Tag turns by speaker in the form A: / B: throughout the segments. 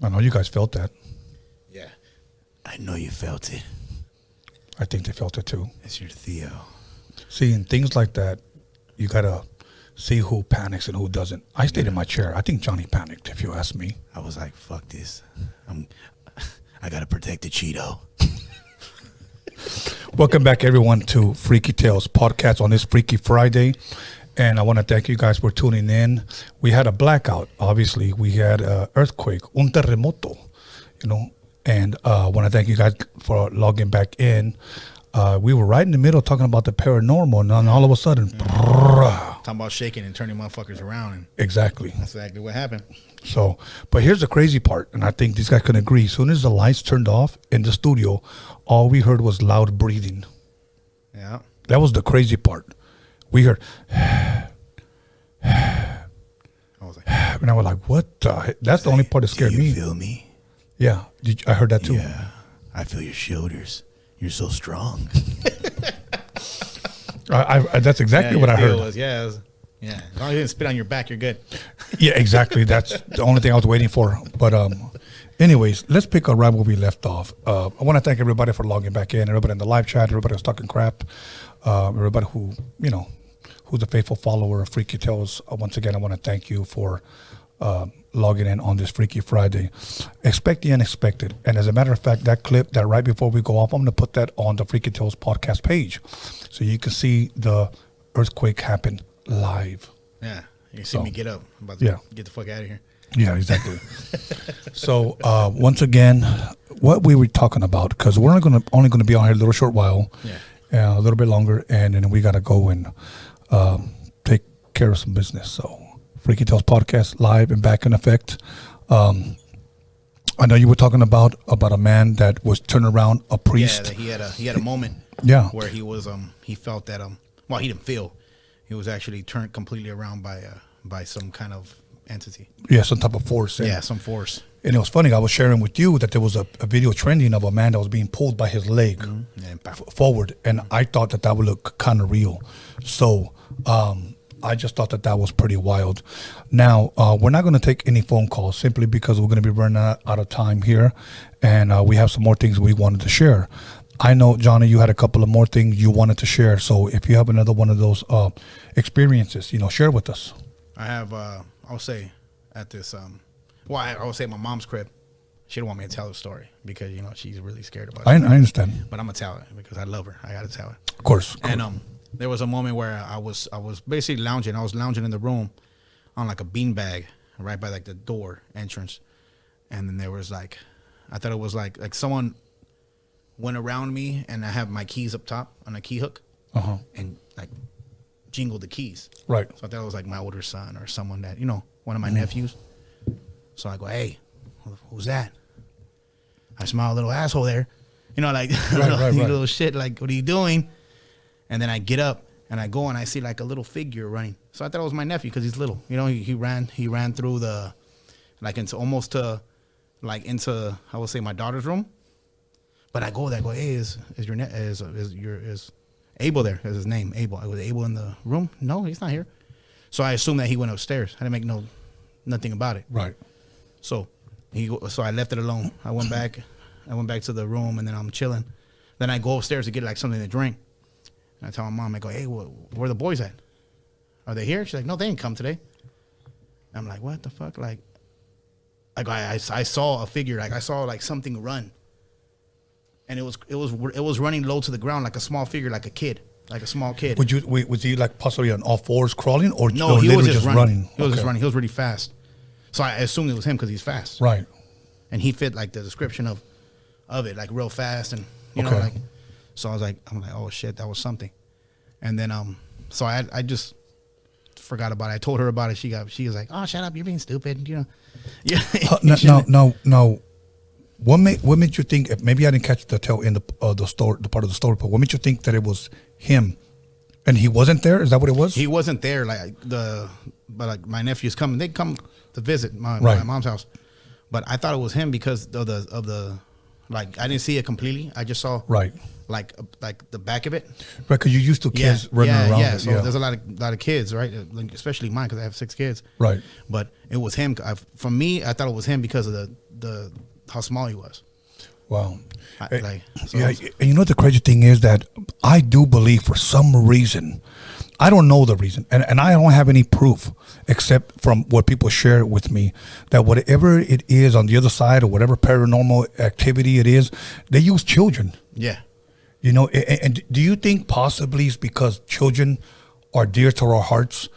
A: I know you guys felt that.
B: Yeah. I know you felt it.
A: I think they felt it too.
B: It's your Theo.
A: See, in things like that, you got to see who panics and who doesn't. I stayed in my chair. I think Johnny panicked, if you ask me.
B: I was like, fuck this. I got to protect the Cheeto.
A: Welcome back, everyone, to Freaky Tales podcast on this Freaky Friday. And I want to thank you guys for tuning in. We had a blackout, obviously. We had an earthquake, un terremoto, you know. And I want to thank you guys for logging back in. We were right in the middle talking about the paranormal, and then all of a sudden,
B: Talking about shaking and turning motherfuckers around. And
A: exactly.
B: that's exactly what happened.
A: So, but here's the crazy part, and I think these guys can agree. As soon as the lights turned off in the studio, all we heard was loud breathing.
B: Yeah.
A: That was the crazy part. We heard,
B: I was like,
A: and I was like, what the heck? That's the only part that scared
B: do you
A: me.
B: feel me?
A: Yeah, I heard that too.
B: Yeah. I feel your shoulders. You're so strong.
A: That's exactly what I heard.
B: Yeah. As long as you didn't spit on your back, you're good.
A: Yeah, exactly. That's the only thing I was waiting for. But anyways, let's pick up right where we left off. I want to thank everybody for logging back in, everybody in the live chat, everybody who's talking crap, everybody who, you know, who's a faithful follower of Freaky Tales. Once again, I want to thank you for logging in on this Freaky Friday. Expect the unexpected. And as a matter of fact, that clip that right before we go off, I'm going to put that on the Freaky Tales podcast page so you can see the earthquake happen live.
B: Yeah. You see me get up. I'm about to get the fuck out of here.
A: Yeah, exactly. So once again, what we were talking about, because we're only going to be on here a little short while, a little bit longer, and then we got to go and take care of some business. So Freaky Tales podcast live and back in effect. I know you were talking about a man that was turned around, a priest.
B: Yeah, he had a moment.
A: Yeah,
B: where he was he felt that well, he didn't feel. He was actually turned completely around by some kind of entity.
A: Yeah, some type of force.
B: Yeah, some force.
A: And it was funny. I was sharing with you that there was a video trending of a man that was being pulled by his leg forward, and I thought that would look kind of real. So I just thought that was pretty wild. Now, we're not going to take any phone calls simply because we're going to be running out of time here, and we have some more things we wanted to share. I know, Johnny, you had a couple of more things you wanted to share. So if you have another one of those experiences, you know, share with us.
B: I have, I'll say at this, I would say at my mom's crib. She don't want me to tell the story because, you know, she's really scared about it.
A: I understand.
B: But I'm going to tell it because I love her. I got to tell her.
A: Of course.
B: And there was a moment where I was basically lounging. I was lounging in the room on like a beanbag right by like the door entrance. And then there was like, I thought it was like someone went around me, and I have my keys up top on a key hook, and like jingled the keys.
A: Right.
B: So I thought it was like my older son or someone that, you know, one of my nephews. So I go, hey, who's that? I smile a little asshole there, you know, like little shit. Like, what are you doing? And then I get up and I go and I see like a little figure running. So I thought it was my nephew because he's little. You know, he ran through the, like into almost to, like into, I would say my daughter's room. But I go there, hey, is Abel there? Is his name Abel? Was Abel in the room? No, he's not here. So I assumed that he went upstairs. I didn't make nothing about it.
A: Right.
B: So I left it alone. I went back to the room, and then I'm chilling. Then I go upstairs to get like something to drink. And I tell my mom, I go, hey, where are the boys at? Are they here? She's like, no, they didn't come today. I'm like, what the fuck? Like, I saw a figure. Like I saw like something run. And it was running low to the ground like a small figure, like a kid, like a small kid.
A: Was he like possibly on all fours crawling, or
B: no? He was just running. He was
A: Okay.
B: just running. He was really fast. So I assumed it was him because he's fast.
A: Right.
B: And he fit like the description of it, like real fast, and you know, like. So I'm like, oh shit, that was something. And then so I just forgot about it. I told her about it. She was like, oh, shut up, you're being stupid, you know. Yeah.
A: No. What made you think? Maybe I didn't catch the tail end of the story, the part of the story. But what made you think that it was him, and he wasn't there? Is that what it was?
B: He wasn't there. But like my nephews come. They come to visit my mom's house. But I thought it was him because of the Like I didn't see it completely. I just saw
A: Right.
B: like the back of it.
A: Right, because you used to kids running around.
B: Yeah. So there's a lot of kids, right? Like, especially mine, because I have 6 kids.
A: Right.
B: But it was him. For me, I thought it was him because of the how small he was.
A: Wow.
B: And
A: you know the crazy thing is that I do believe for some reason, I don't know the reason, and I don't have any proof except from what people share with me, that whatever it is on the other side or whatever paranormal activity it is, they use children.
B: Yeah.
A: You know, and do you think possibly it's because children are dear to our hearts?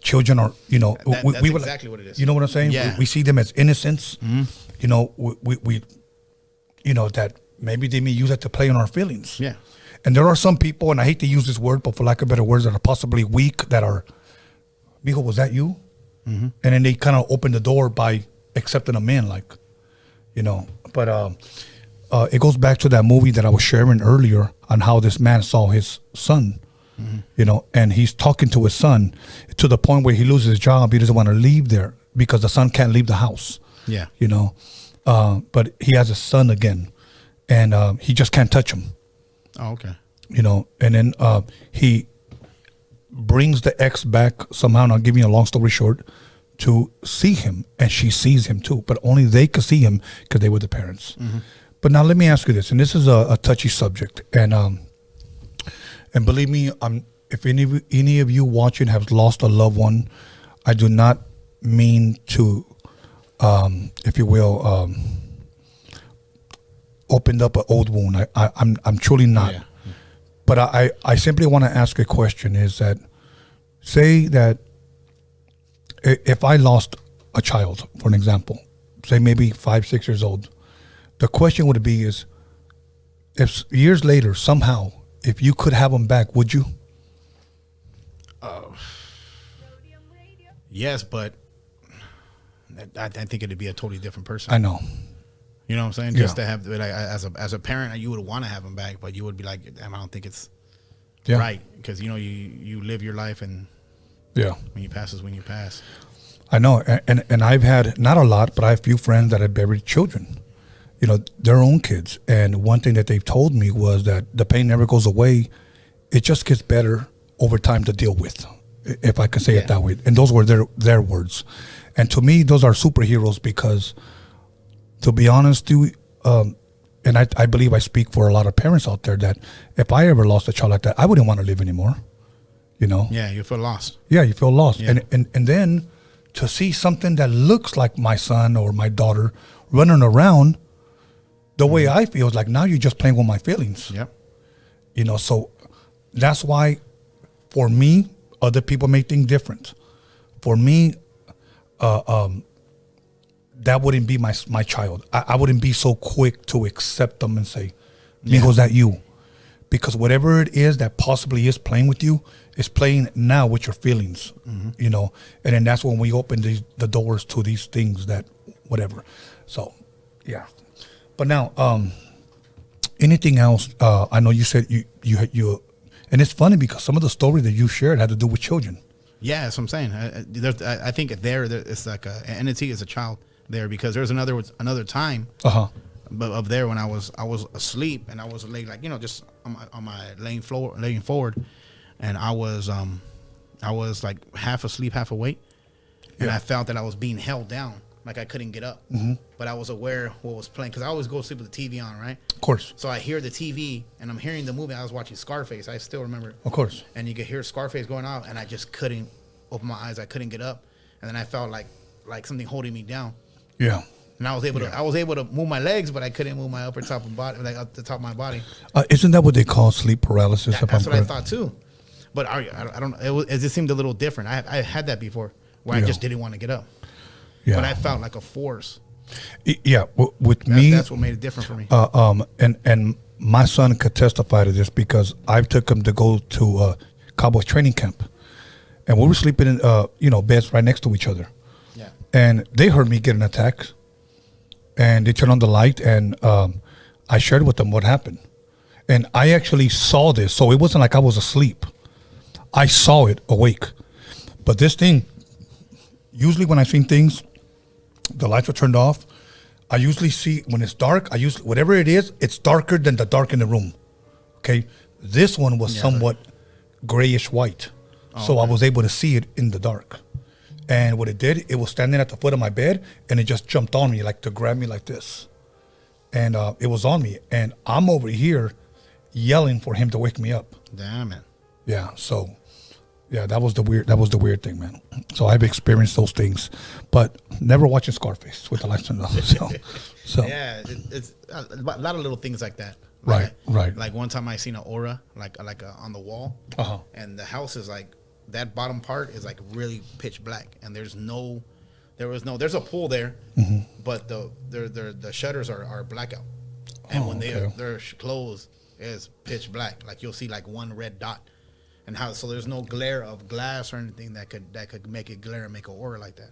A: Children are, you know,
B: that's exactly what it is.
A: You know what I'm saying?
B: Yeah.
A: We see them as innocents.
B: Mm-hmm.
A: You know, we you know, that maybe they may use that to play on our feelings.
B: Yeah.
A: And there are some people, and I hate to use this word, but for lack of better words, that are possibly weak, that are, Mijo, was that you? Mm-hmm. And then they kind of open the door by accepting them in, like, you know. But it goes back to that movie that I was sharing earlier on how this man saw his son, you know, and he's talking to his son to the point where he loses his job. He doesn't want to leave there because the son can't leave the house.
B: Yeah.
A: You know, but he has a son again, and he just can't touch him.
B: Oh, okay.
A: You know, and then he brings the ex back somehow, and I'll give you a long story short, to see him, and she sees him too, but only they could see him because they were the parents. Mm-hmm. But now let me ask you this, and this is a touchy subject, and believe me, if any of you watching have lost a loved one, I do not mean to, if you will, opened up an old wound. I'm truly not. Yeah. But I simply want to ask a question, is that, say that if I lost a child, for an example, say maybe 5, 6 years old, the question would be is, if years later, somehow, if you could have them back, would you?
B: Yes, but I think it'd be a totally different person.
A: I know.
B: You know what I'm saying? Just to have, like, as a parent, you would want to have them back, but you would be like, I don't think it's right, because, you know, you live your life, and when you pass is when you pass.
A: I know, and I've had, not a lot, but I have a few friends that have buried children, you know, their own kids, and one thing that they've told me was that the pain never goes away. It just gets better over time to deal with, if I can say it that way. And those were their words. And to me, those are superheroes, because to be honest, dude, and I believe I speak for a lot of parents out there, that if I ever lost a child like that, I wouldn't want to live anymore. You know?
B: Yeah, you feel lost.
A: Yeah, you feel lost.
B: Yeah.
A: And then to see something that looks like my son or my daughter running around the way I feel, is like, now you're just playing with my feelings.
B: Yep.
A: You know, so that's why, for me, other people may think different. For me, that wouldn't be my child. I wouldn't be so quick to accept them and say, Mijo, is that you? Because whatever it is that possibly is playing with you is playing now with your feelings, you know? And then that's when we open the doors to these things that, whatever. So, yeah. But now, anything else? I know you said you, and it's funny because some of the stories that you shared had to do with children. Yeah,
B: that's what I'm saying. I think it's like an entity as a child there, because there's another time of there when I was asleep, and I was like, you know, just on my laying forward, and I was like half asleep, half awake, and I felt that I was being held down, like I couldn't get up, but I was aware of what was playing, because I always go to sleep with the TV on, right?
A: Of course.
B: So I hear the TV, and I'm hearing the movie. I was watching Scarface. I still remember.
A: Of course.
B: And you could hear Scarface going out, and I just couldn't open my eyes. I couldn't get up, and then I felt like something holding me down.
A: Yeah.
B: And I was able to move my legs, but I couldn't move my upper top of body, like up the top of my body.
A: Isn't that what they call sleep paralysis?
B: That's what I thought too. But I don't. It just seemed a little different. I had that before, where I just didn't want to get up. Yeah. But I felt like a force.
A: Yeah. With me,
B: that's what made it different for me.
A: And my son could testify to this, because I took him to go to Cowboy training camp, and we were sleeping in beds right next to each other.
B: Yeah.
A: And they heard me get an attack, and they turned on the light, and I shared with them what happened. And I actually saw this, so it wasn't like I was asleep. I saw it awake. But this thing, usually when I seen things, the lights were turned off, I usually see when it's dark. Whatever it is, it's darker than the dark in the room. Okay, this one was somewhat grayish white, so I was able to see it in the dark. And what it did, it was standing at the foot of my bed, and it just jumped on me like to grab me like this, and it was on me, and I'm over here yelling for him to wake me up.
B: Damn it.
A: Yeah. So. Yeah, that was the weird thing, man. So I've experienced those things, but never watching Scarface with the lights on. So
B: yeah, it's a lot of little things like that.
A: Right.
B: Like one time I seen an aura, like on the wall, and the house is like that bottom part is like really pitch black, and there's a pool there, but the shutters are blackout, and when they're closed, it's pitch black. Like you'll see like one red dot. And so there's no glare of glass or anything that could make it glare and make an aura like that.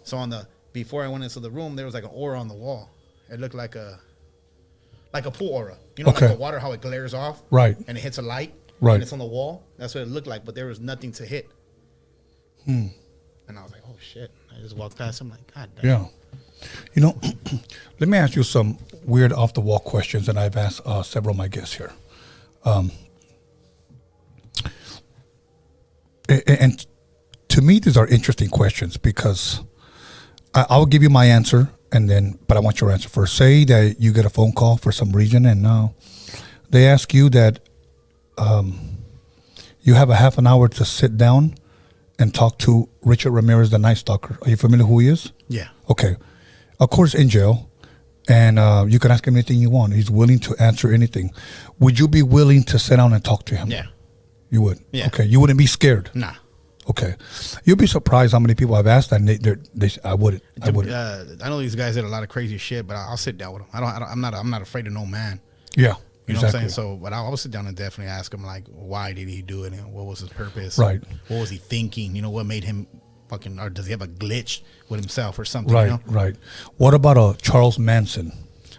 B: So before I went into the room, there was like an aura on the wall. It looked like a pool aura. You know, like the water, how it glares off,
A: right?
B: And it hits a light,
A: right?
B: And it's on the wall. That's what it looked like, but there was nothing to hit. And I was like, oh shit! I just walked past him like, God damn.
A: Yeah. You know, let me ask you some weird off the wall questions that I've asked several of my guests here. And to me, these are interesting questions because I'll give you my answer, but I want your answer first. Say that you get a phone call for some reason, and they ask you that you have a half an hour to sit down and talk to Richard Ramirez, the Night Stalker. Are you familiar who he is?
B: Yeah.
A: Okay. Of course, in jail, and you can ask him anything you want. He's willing to answer anything. Would you be willing to sit down and talk to him?
B: Yeah.
A: You would?
B: Yeah.
A: Okay. You wouldn't be scared?
B: Nah.
A: Okay. You'll be surprised how many people I've asked that, and I wouldn't. I
B: know these guys did a lot of crazy shit, but I'll sit down with them. I'm not afraid of no man.
A: Yeah.
B: You know what I'm saying? So, but I'll sit down and definitely ask him, like, why did he do it? And what was his purpose?
A: Right.
B: What was he thinking? You know, what made him fucking, or does he have a glitch with himself or something?
A: Right,
B: you know?
A: right. What about Charles Manson?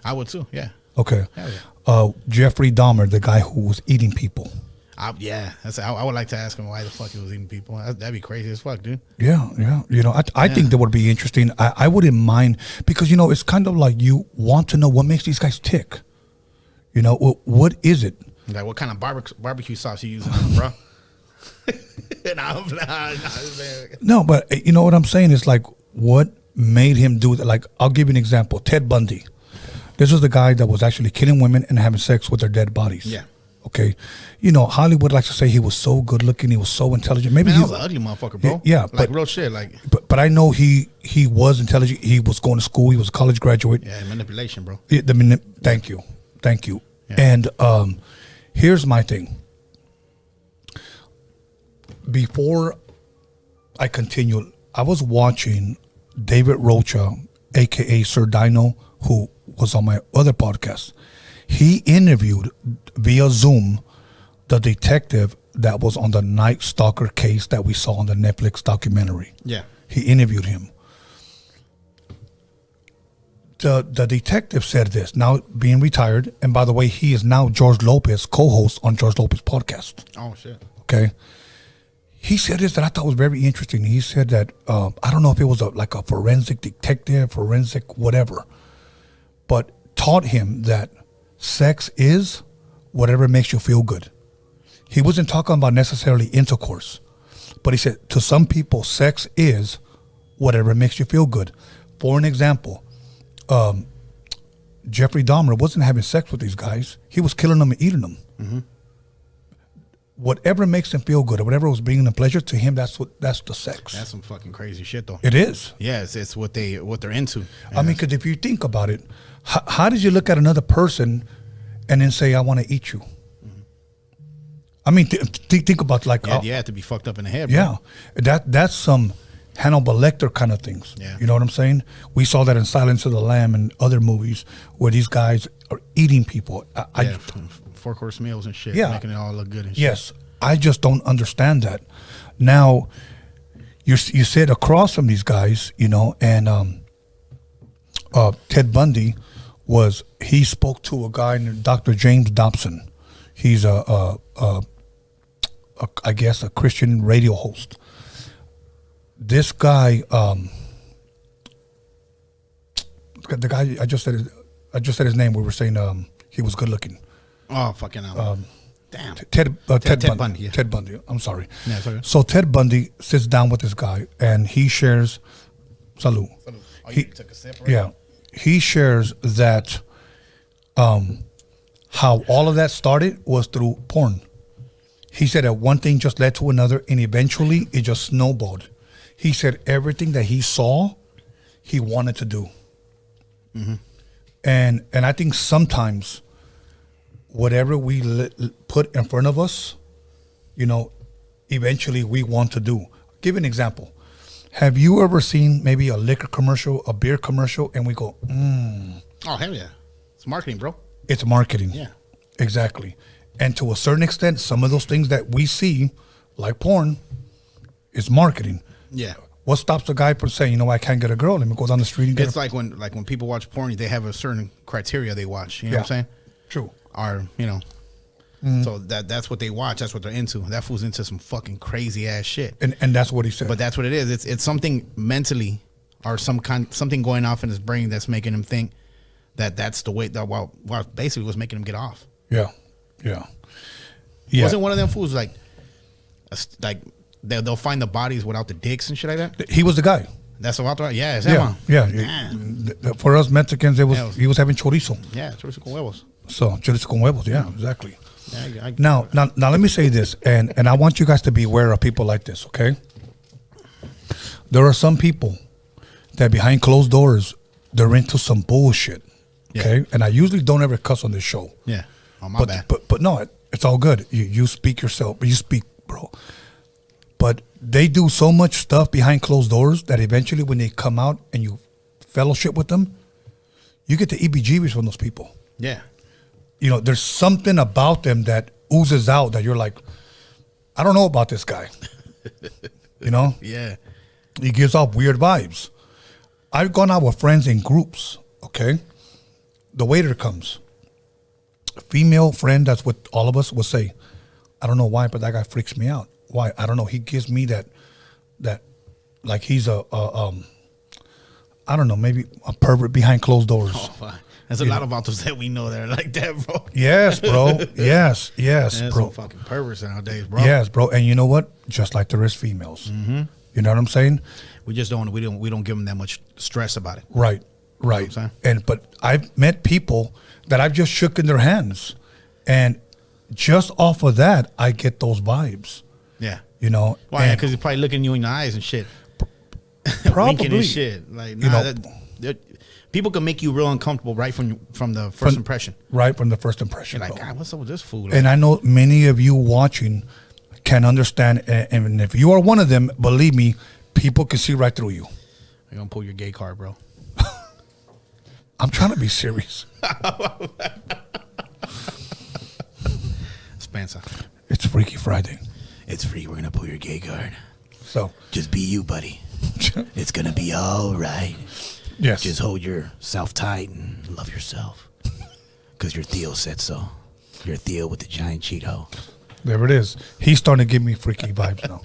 B: I would too, yeah.
A: Okay.
B: Hell yeah.
A: Jeffrey Dahmer, the guy who was eating people.
B: I would like to ask him why the fuck he was eating people. That'd be crazy as fuck, dude.
A: Yeah. You know, I think that would be interesting. I wouldn't mind because, you know, it's kind of like you want to know what makes these guys tick. You know, what is it?
B: Like, what kind of barbecue sauce you using, bro?
A: No, but you know what I'm saying? It's like, what made him do that? Like, I'll give you an example. Ted Bundy. This was the guy that was actually killing women and having sex with their dead bodies.
B: Yeah.
A: Okay, you know, Hollywood likes to say he was so good looking, he was so intelligent. Maybe
B: he
A: he
B: was an ugly motherfucker, bro.
A: Yeah,
B: like real shit. Like,
A: but I know he was intelligent. He was going to school. He was a college graduate.
B: Yeah, manipulation, bro.
A: Thank you. Yeah. And here's my thing. Before I continue, I was watching David Rocha, aka Sir Dino, who was on my other podcast. He interviewed via Zoom the detective that was on the Night Stalker case that we saw on the Netflix documentary.
B: Yeah.
A: He interviewed him. The detective said this, now being retired, and by the way, he is now George Lopez, co-host on George Lopez podcast.
B: Oh, shit.
A: Okay. He said this that I thought was very interesting. He said that, I don't know if it was like a forensic detective, forensic whatever, but taught him that sex is whatever makes you feel good. He wasn't talking about necessarily intercourse, but he said to some people, sex is whatever makes you feel good. For an example, Jeffrey Dahmer wasn't having sex with these guys. He was killing them and eating them. Mm-hmm. Whatever makes him feel good or whatever was bringing them pleasure, to him, that's the sex.
B: That's some fucking crazy shit, though.
A: It is.
B: Yeah, it's what they're into.
A: I mean, because if you think about it, how did you look at another person and then say, I want to eat you? Mm-hmm. I mean, think about like...
B: Yeah, you have to be fucked up in the head, bro.
A: Yeah, that's some Hannibal Lecter kind of things.
B: Yeah.
A: You know what I'm saying? We saw that in Silence of the Lamb and other movies where these guys are eating people.
B: Four-course meals and shit, making it all look good and shit.
A: Yes, I just don't understand that. Now, you sit across from these guys, you know, and Ted Bundy he spoke to a guy named Dr. James Dobson. He's I guess a Christian radio host. This guy, the guy I just said his name. We were saying he was good looking.
B: Oh, fucking damn.
A: Ted
B: Bundy. Yeah.
A: Ted Bundy. I'm sorry.
B: Yeah, sorry.
A: So Ted Bundy sits down with this guy and he shares. Salud.
B: Oh, you took a sip, right?
A: Yeah, he shares that how all of that started was through porn. He said that one thing just led to another, and eventually it just snowballed. He said everything that he saw, he wanted to do. Mm-hmm. And I think sometimes whatever we put in front of us, eventually we want to do. I'll give you an example. Have you ever seen maybe a liquor commercial, a beer commercial, and we go,
B: Oh, hell yeah. It's marketing, bro.
A: It's marketing.
B: Yeah.
A: Exactly. And to a certain extent, some of those things that we see, like porn, is marketing.
B: Yeah.
A: What stops the guy from saying, I can't get a girl? Let me go down the street and get
B: It's like when people watch porn, they have a certain criteria they watch. You know what I'm saying?
A: True.
B: Or, so that's what they watch. That's what they're into. That fool's into some fucking crazy ass shit.
A: And that's what he said.
B: But that's what it is. It's something mentally or something going off in his brain that's making him think that's the way that basically was making him get off.
A: Yeah. Yeah.
B: Wasn't one of them fools like they'll find the bodies without the dicks and shit like that?
A: He was the guy.
B: That's what I thought. Yeah, it's
A: yeah. For us Mexicans, he was having chorizo.
B: Yeah, chorizo con huevos.
A: So chorizo con huevos. Yeah, exactly.
B: Yeah,
A: now, let me say this, and I want you guys to be aware of people like this. Okay, there are some people that behind closed doors they're into some bullshit. Okay, and I usually don't ever cuss on this show.
B: Yeah, oh my bad.
A: But no, it's all good. You speak yourself. You speak, bro. But they do so much stuff behind closed doors that eventually, when they come out and you fellowship with them, you get the EBGBs from those people.
B: Yeah.
A: There's something about them that oozes out that you're like, I don't know about this guy.
B: Yeah.
A: He gives off weird vibes. I've gone out with friends in groups, okay? The waiter comes. A female friend that's with all of us will say, I don't know why, but that guy freaks me out. Why? I don't know. He gives me that like he's I don't know, maybe a pervert behind closed doors.
B: Oh, fine. There's a lot of autos that we know that are like that, bro.
A: Yes, bro. Yes,
B: There's
A: bro.
B: some fucking perverts nowadays, bro.
A: Yes, bro. And you know what? Just like there is females. Mm-hmm. You know what I'm saying?
B: We just don't give them that much stress about it.
A: Right.
B: You know what I'm saying?
A: But I've met people that I've just shook in their hands, and just off of that, I get those vibes.
B: Yeah.
A: Why?
B: Because he's probably looking you in the eyes and shit.
A: Probably.
B: Winking and shit. Like, people can make you real uncomfortable right from the first impression.
A: Right from the first impression.
B: You're like, God, what's up with this fool? Like,
A: and I know many of you watching can understand, and if you are one of them, believe me, people can see right through you.
B: You're gonna pull your gay card, bro.
A: I'm trying to be serious.
B: Spencer.
A: It's Freaky Friday.
B: It's free. We're gonna pull your gay card.
A: So
B: just be you, buddy. It's gonna be all right.
A: Yes.
B: Just hold yourself tight and love yourself. Because your Theo said so. Your Theo with the giant Cheeto.
A: There it is. He's starting to give me freaky vibes now.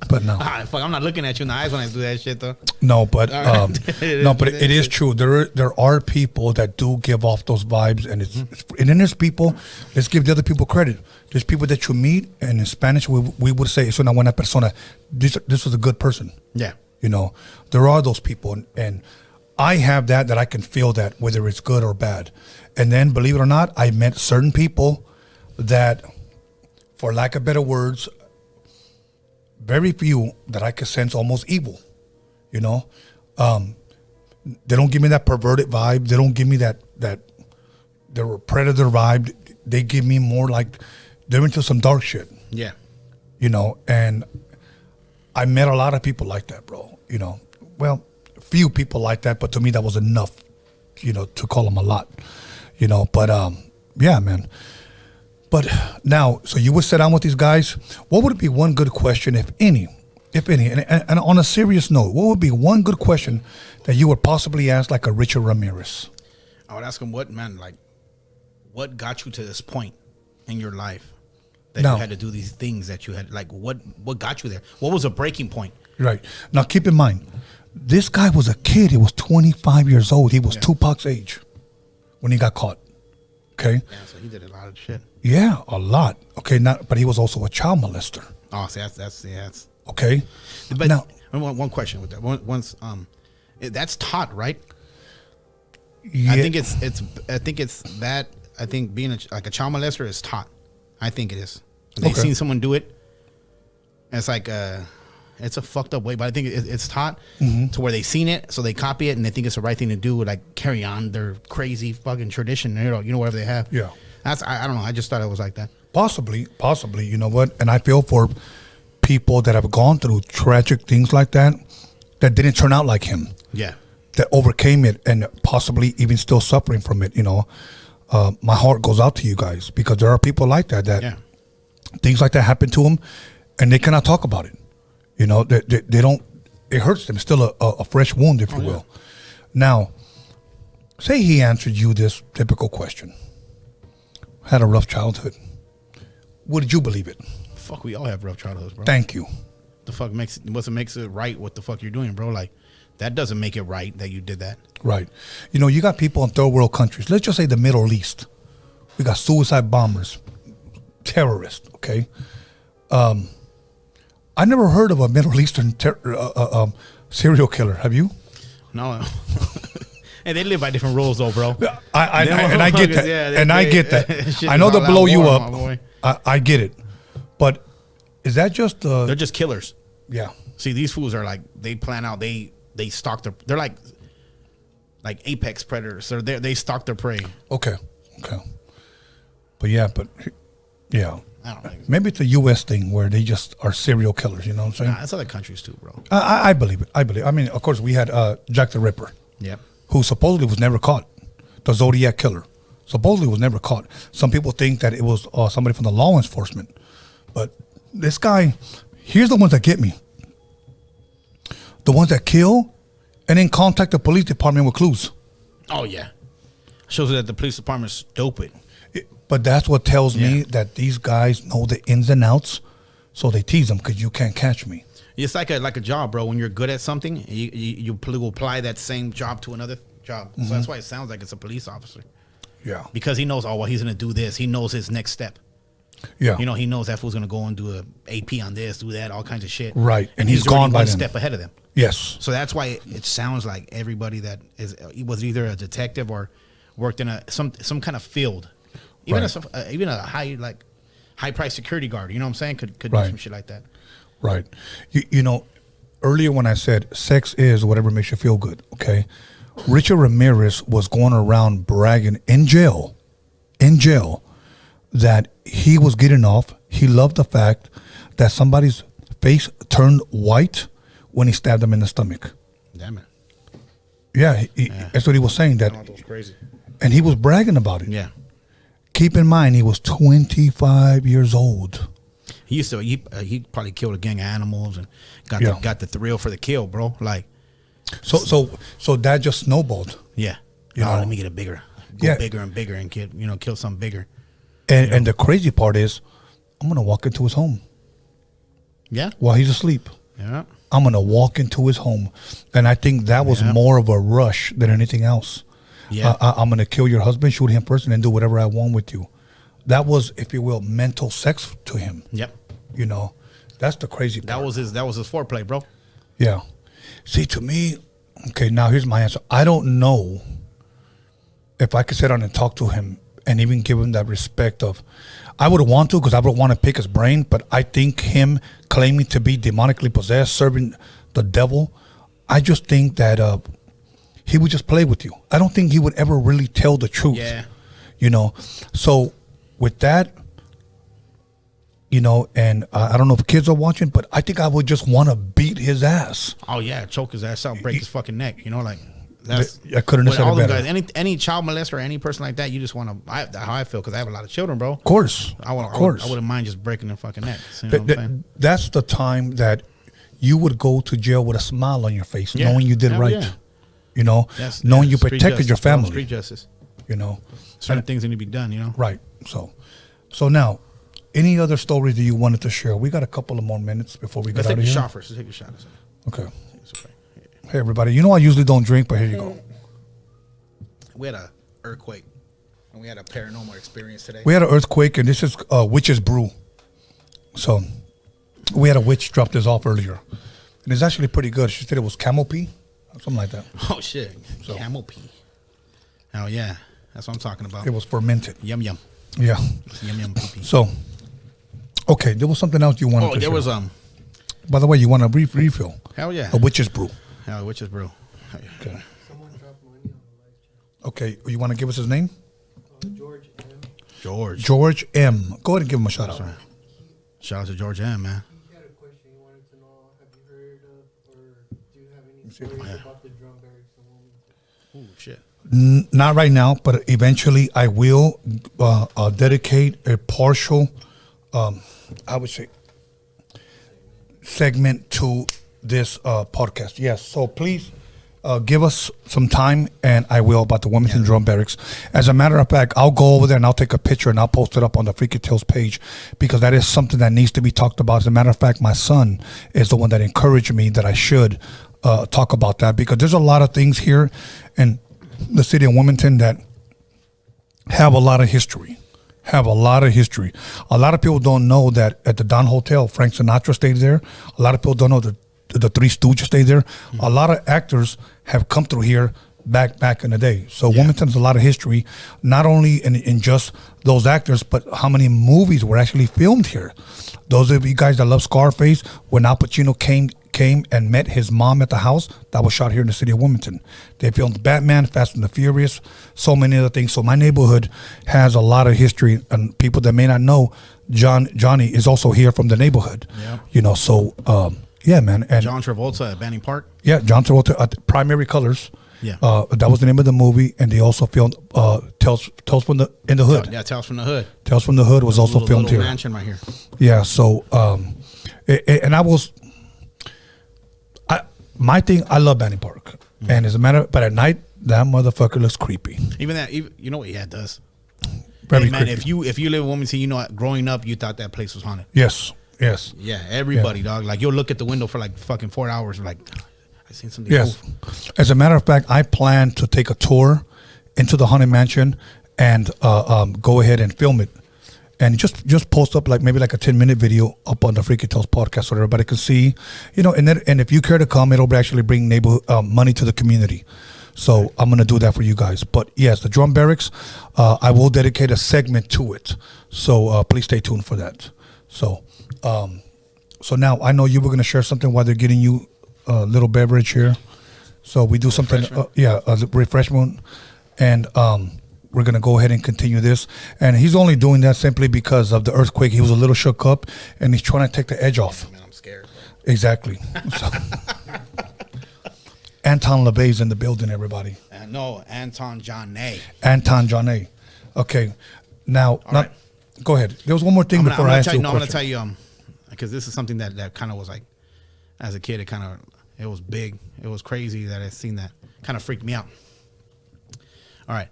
A: But no.
B: Fuck, I'm not looking at you in the eyes when I do that shit, though.
A: No, but it is true. There are people that do give off those vibes, and and then there's people. Let's give the other people credit. There's people that you meet, and in Spanish we would say "es una buena persona." This was a good person.
B: Yeah.
A: There are those people, and I have that I can feel that whether it's good or bad. And then, believe it or not, I met certain people that, for lack of better words, very few that I could sense almost evil. They don't give me that perverted vibe. They don't give me that they're a predator vibe. They give me more like they're into some dark shit.
B: Yeah.
A: And I met a lot of people like that, bro. Well, few people like that, but to me that was enough, to call them a lot. But yeah, man. But now, so you would sit down with these guys. What would be one good question, if any? And on a serious note, what would be one good question that you would possibly ask like a Richard Ramirez?
B: I would ask him, what got you to this point in your life that you had to do these things that you had? Like, what got you there? What was a breaking point?
A: Right. Now, keep in mind, this guy was a kid. He was 25 years old. He was Tupac's age when he got caught. Okay.
B: Yeah, so he did a lot of shit.
A: Yeah, a lot. Okay, but he was also a child molester.
B: Oh, so that's
A: okay.
B: But
A: now,
B: one question with that. Once that's taught, right?
A: Yeah.
B: I think it's that. I think being like a child molester is taught. I think it is. They've seen someone do it. And it's like it's a fucked up way, but I think it's taught to where they've seen it, so they copy it, and they think it's the right thing to do, like carry on their crazy fucking tradition, you know, whatever they have.
A: Yeah.
B: I don't know. I just thought it was like that.
A: Possibly. You know what? And I feel for people that have gone through tragic things like that didn't turn out like him.
B: Yeah.
A: That overcame it and possibly even still suffering from it. You know, my heart goes out to you guys, because there are people like that things like that happen to them, and they cannot talk about it. You know, they don't. It hurts them. It's still a fresh wound, if you will. Now, say he answered you this typical question. Had a rough childhood. Would you believe it?
B: Fuck, we all have rough childhoods, bro.
A: Thank you.
B: The fuck makes it right what the fuck you're doing, bro? Like, that doesn't make it right that you did that. Right.
A: You know, you got people in third world countries. Let's just say the Middle East. We got suicide bombers, terrorists, okay? I never heard of a Middle Eastern serial killer. Have you?
B: No. And they live by different rules, though, bro.
A: I get that. Yeah, I get that. I know they'll blow you up. I get it. But is that just...
B: they're just killers.
A: Yeah.
B: See, these fools are like, they plan out, they stalk they're like apex predators. So they stalk their prey.
A: Okay. But yeah.
B: I don't know.
A: Maybe it's a U.S. thing where they just are serial killers. You know what I'm saying?
B: Nah, it's other countries too, bro.
A: I believe it. I mean, of course, we had Jack the Ripper.
B: Yep.
A: Who supposedly was never caught. The Zodiac Killer. Supposedly was never caught. Some people think that it was somebody from the law enforcement. But this guy, here's the ones that get me. The ones that kill and then contact the police department with clues.
B: Oh, yeah. Shows that the police department's stupid.
A: But that's what tells me that these guys know the ins and outs, so they tease them because you can't catch me.
B: It's like a job, bro. When you're good at something, you will apply that same job to another job. So that's why it sounds like it's a police officer.
A: Yeah.
B: Because he knows, oh, well, he's going to do this. He knows his next step.
A: Yeah.
B: You know, he knows that fool's going to go and do a AP on this, do that, all kinds of shit.
A: Right. And he's
B: gone
A: by
B: one step ahead of them.
A: Yes.
B: So that's why it sounds like everybody that was either a detective or worked in some kind of field. Even even a high price security guard, you know what I'm saying, could do some shit like that.
A: Right. You know, earlier when I said sex is whatever makes you feel good, okay? Richard Ramirez was going around bragging in jail that he was getting off. He loved the fact that somebody's face turned white when he stabbed him in the stomach.
B: Damn it.
A: Yeah, that's what he was saying. That
B: was crazy.
A: And he was bragging about it.
B: Yeah.
A: Keep in mind, he was 25 years old.
B: He probably killed a gang of animals and got the thrill for the kill, bro. Like,
A: so that just snowballed.
B: Yeah. Let me get bigger and bigger and kill something bigger.
A: And the crazy part is, I'm gonna walk into his home.
B: Yeah.
A: While he's asleep.
B: Yeah.
A: I'm gonna walk into his home, and I think that was more of a rush than anything else. Yeah. I'm going to kill your husband, shoot him first, and then do whatever I want with you. That was, if you will, mental sex to him.
B: Yep.
A: You know, that's the crazy part.
B: That was his foreplay, bro.
A: Yeah. See, to me, okay, now here's my answer. I don't know if I could sit down and talk to him and even give him that respect of, I would want to, because I would want to pick his brain, but I think him claiming to be demonically possessed, serving the devil, I just think that he would just play with you. I don't think he would ever really tell the truth.
B: Yeah.
A: You know, so with that, you know, and I don't know if kids are watching, but I think I would just want to beat his ass.
B: Oh, yeah, choke his ass out, break his fucking neck. You know, like, that's...
A: I couldn't have said it better.
B: Guys, any child molester or any person like that, you just want to... how I feel, because I have a lot of children, bro.
A: Of course.
B: I wouldn't mind just breaking their fucking neck. You know what I'm saying?
A: That's the time that you would go to jail with a smile on your face, knowing you did right. Yeah. You know, knowing you protected your family.
B: Street justice.
A: You know,
B: certain things need to be done. You know,
A: right? So now, any other stories that you wanted to share? We got a couple of more minutes before we get out of here.
B: Let's take a shot first. Let's take a shot.
A: Okay. Hey, everybody. You know I usually don't drink, but here you go.
B: We had an earthquake, and we had a paranormal experience today.
A: We had an earthquake, and this is Witch's Brew. So we had a witch drop this off earlier. And it's actually pretty good. She said it was camel pea, something like that.
B: Oh, shit. So, camel pea. Oh, yeah. That's what I'm talking about.
A: It was fermented.
B: Yum, yum.
A: Yeah.
B: Yum, yum, pee, pee.
A: So, okay, there was something else you wanted to share.
B: There was,
A: By the way, you want a brief refill?
B: Hell yeah.
A: A Witch's Brew.
B: Yeah, Witch's Brew.
A: Okay. Okay, you want to give us his name?
C: George M.
A: George M. Go ahead and give him a shout out.
B: Shout out to George M, man.
C: He had a question. He wanted to know, have you heard of or do you have any stories about the drum barracks in Wilmington?
B: Oh, shit.
A: Not right now, but eventually I will dedicate a partial, I would say, segment to this podcast. Yes, so please give us some time, and I will, about the Wilmington Drum Barracks. As a matter of fact, I'll go over there and I'll take a picture and I'll post it up on the Freaky Tales page, because that is something that needs to be talked about. As a matter of fact, my son is the one that encouraged me that I should talk about that, because there's a lot of things here in the city of Wilmington that have a lot of history. A lot of people don't know that at the Don Hotel, Frank Sinatra stayed there. A lot of people don't know that the Three Stooges stayed there. Mm-hmm. A lot of actors have come through here back in the day. So Wilmington has a lot of history, not only in just those actors, but how many movies were actually filmed here. Those of you guys that love Scarface, when Al Pacino came and met his mom at the house, that was shot here in the city of Wilmington. They filmed Batman, Fast and the Furious, so many other things. So my neighborhood has a lot of history, and people that may not know, Johnny is also here from the neighborhood. Yeah. You know, so yeah, man. And
B: John Travolta at Banning Park.
A: Yeah, John Travolta at Primary Colors.
B: Yeah.
A: That was the name of the movie, and they also filmed Tales from the Hood.
B: Yeah, Tales from the Hood.
A: Tales from the Hood was also filmed here.
B: Mansion right here.
A: Yeah, so and I was my thing, I love Banning Park. Mm-hmm. And as a matter, but at night, that motherfucker looks creepy.
B: Even you know what he does?
A: Very
B: hey, man,
A: creepy.
B: if you live in Wilmington, you know, growing up, you thought that place was haunted.
A: Yes.
B: Yeah, everybody, dog. Like, you'll look at the window for like fucking 4 hours, like, I seen something.
A: Yes. Move. As a matter of fact, I plan to take a tour into the Haunted Mansion and go ahead and film it. And just post up like maybe like a 10-minute video up on the Freaky Tales podcast so everybody can see, you know, and if you care to come, it'll actually bring neighborhood money to the community. So I'm going to do that for you guys. But yes, the drum barracks, I will dedicate a segment to it. So please stay tuned for that. So now I know you were going to share something while they're getting you a little beverage here. So we do something, a refreshment. And we're going to go ahead and continue this. And he's only doing that simply because of the earthquake. He was a little shook up, and he's trying to take the edge off.
B: Man, I'm scared. Bro.
A: Exactly. So, Anton LaVey's in the building, everybody.
B: No, Anton Johnnet.
A: Anton Johnnet. Okay. Now, right. Go ahead. There was one more thing before I ask you a question.
B: I'm going to tell you, because this is something that kind of was like, as a kid, it was big. It was crazy that I seen that. Kind of freaked me out. All right.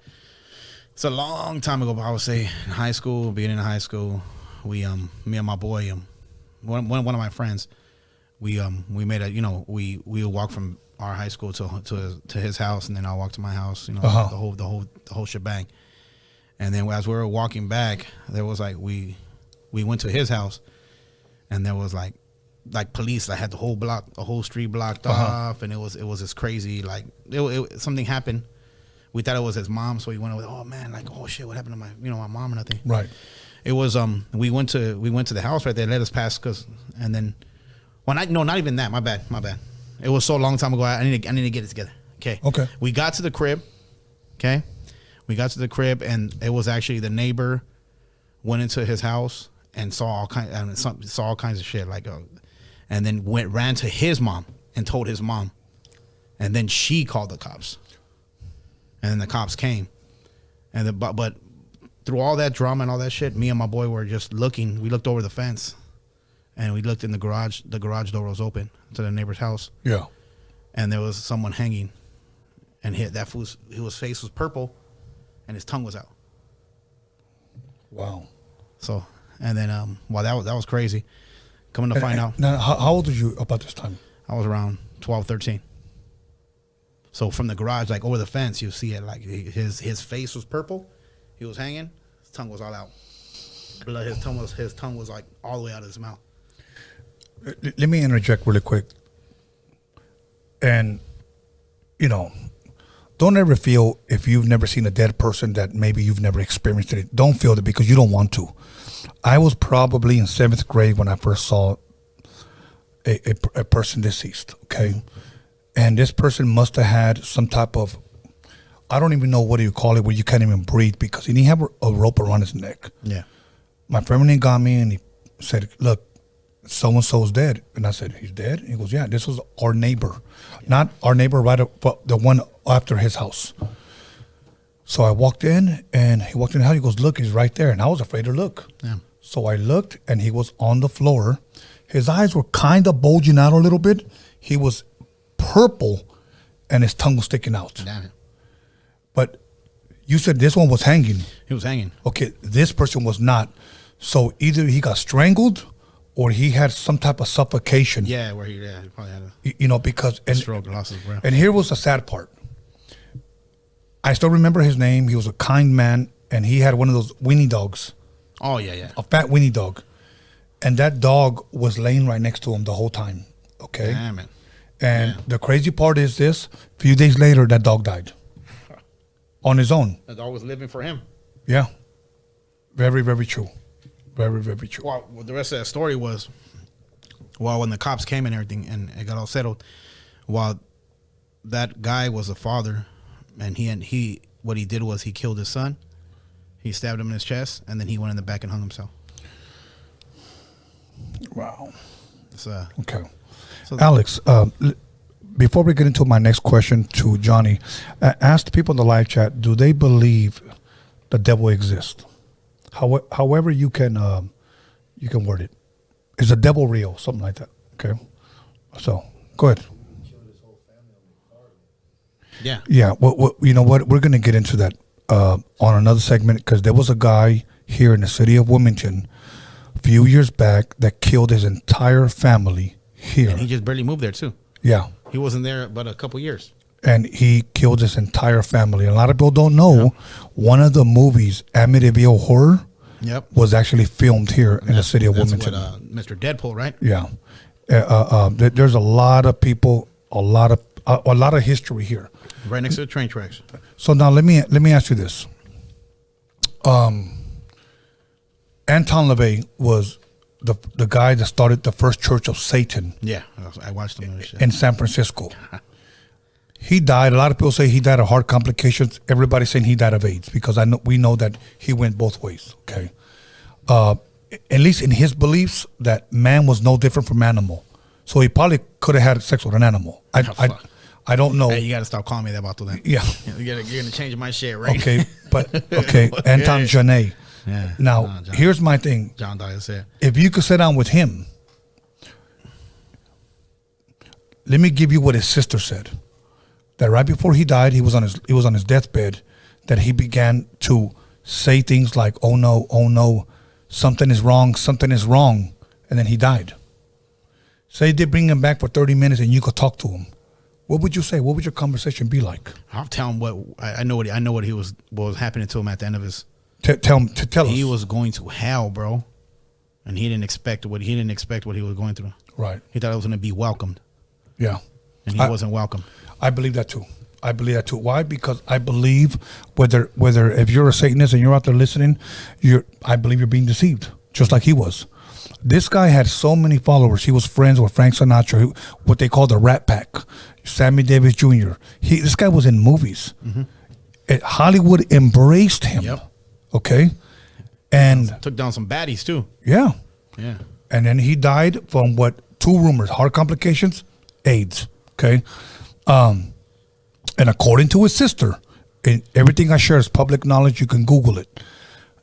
B: It's a long time ago, but I would say in high school, beginning of high school, we me and my boy, one of my friends, we made we would walk from our high school to his house, and then I'll walk to my house, you know, the whole shebang. And then as we were walking back, there was like we went to his house, and there was like police that had the whole street blocked off, and it was just crazy. Like something happened. We thought it was his mom, so we went over. Oh man, like, oh shit, what happened to my mom and nothing.
A: Right.
B: It was we went to the house right there. Let us pass and then, not even that. My bad. It was so long time ago. I need to get it together. Okay. We got to the crib. Okay. We got to the crib, and it was actually the neighbor went into his house and saw all kinds of shit, like, and then ran to his mom and told his mom, and then she called the cops. And then the cops came, but through all that drama and all that shit, me and my boy were just looking. We looked over the fence, and we looked in the garage. The garage door was open to the neighbor's house.
A: Yeah,
B: and there was someone hanging, and his face was purple, and his tongue was out.
A: Wow.
B: So And then, well, that was crazy. Coming to find out.
A: Now, how old were you about this time?
B: I was around 12, 13. So from the garage, like over the fence, you see it. Like his face was purple. He was hanging. His tongue was all out. Blood. His tongue was like all the way out of his mouth.
A: Let me interject really quick. And, you know, don't ever feel if you've never seen a dead person that maybe you've never experienced it. Don't feel that because you don't want to. I was probably in 7th grade when I first saw a person deceased, okay? And this person must have had some type of, I don't even know what do you call it, where you can't even breathe because he didn't have a rope around his neck.
B: Yeah.
A: My friend got me and he said, look, so-and-so's dead. And I said, he's dead? And he goes, yeah, this was our neighbor. Not our neighbor right up, but the one after his house. So I walked in and he walked in the house. He goes, look, he's right there. And I was afraid to look. Yeah. So I looked and he was on the floor. His eyes were kind of bulging out a little bit. He was purple and his tongue was sticking out.
B: Damn it.
A: But you said this one was hanging.
B: He was hanging.
A: Okay, this person was not. So either he got strangled or he had some type of suffocation.
B: Yeah, he probably had a
A: you know, because and
B: stroke, lost his breath.
A: And here was the sad part. I still remember his name. He was a kind man, and he had one of those weenie dogs.
B: Oh yeah.
A: A fat weenie dog. And that dog was laying right next to him the whole time. Okay.
B: Damn it.
A: And the crazy part is this: a few days later, that dog died on his own.
B: The dog was living for him.
A: Yeah. Very, very true. Very, very true.
B: Well, the rest of that story was, well, when the cops came and everything, and it got all settled, while that guy was a father, and he what he did was he killed his son. He stabbed him in his chest, and then he went in the back and hung himself.
A: Wow.
B: It's,
A: okay. So Alex, before we get into my next question to Johnny, ask the people in the live chat, do they believe the devil exists? However you can word it. Is the devil real? Something like that. Okay. So go ahead.
B: Yeah.
A: Yeah. Well, you know what? We're going to get into that on another segment because there was a guy here in the city of Wilmington a few years back that killed his entire family here.
B: And he just barely moved there too.
A: Yeah.
B: He wasn't there but a couple years.
A: And he killed his entire family. A lot of people don't know one of the movies, Amityville Horror, was actually filmed here in the city of Wilmington.
B: That's what, Mr. Deadpool, right?
A: Yeah. There's a lot of people, a lot of history here.
B: Right next to the train tracks.
A: So now let me ask you this. Anton LaVey was the guy that started the first Church of Satan.
B: Yeah, I watched him
A: in San Francisco. He died. A lot of people say he died of heart complications. Everybody's saying he died of AIDS because we know that he went both ways. Okay, at least in his beliefs, that man was no different from animal. So he probably could have had sex with an animal. I don't know.
B: Hey, you got to stop calling me that about that.
A: Yeah,
B: you're gonna change my shit, right?
A: Okay, but okay, Anton Janae.
B: Yeah.
A: Now, here's my thing.
B: John Dias said,
A: if you could sit down with him, let me give you what his sister said. That right before he died, he was on his deathbed. That he began to say things like, "Oh no, something is wrong," and then he died. Say they bring him back for 30 minutes and you could talk to him. What would you say? What would your conversation be like?
B: I'll tell him what I know. What was happening to him at the end of his.
A: Tell us.
B: He was going to hell, bro, and he didn't expect what he was going through.
A: Right.
B: He thought it was going to be welcomed.
A: Yeah.
B: And he wasn't welcome.
A: I believe that too. Why? Because I believe whether if you're a Satanist and you're out there listening, I believe you're being deceived, just like he was. This guy had so many followers. He was friends with Frank Sinatra, what they call the Rat Pack, Sammy Davis Jr. This guy was in movies. Mm-hmm. Hollywood embraced him.
B: Yep.
A: Okay, and
B: took down some baddies too.
A: Yeah.
B: And
A: then he died from two rumors: heart complications, AIDS. Okay, and according to his sister, and everything I share is public knowledge. You can Google it.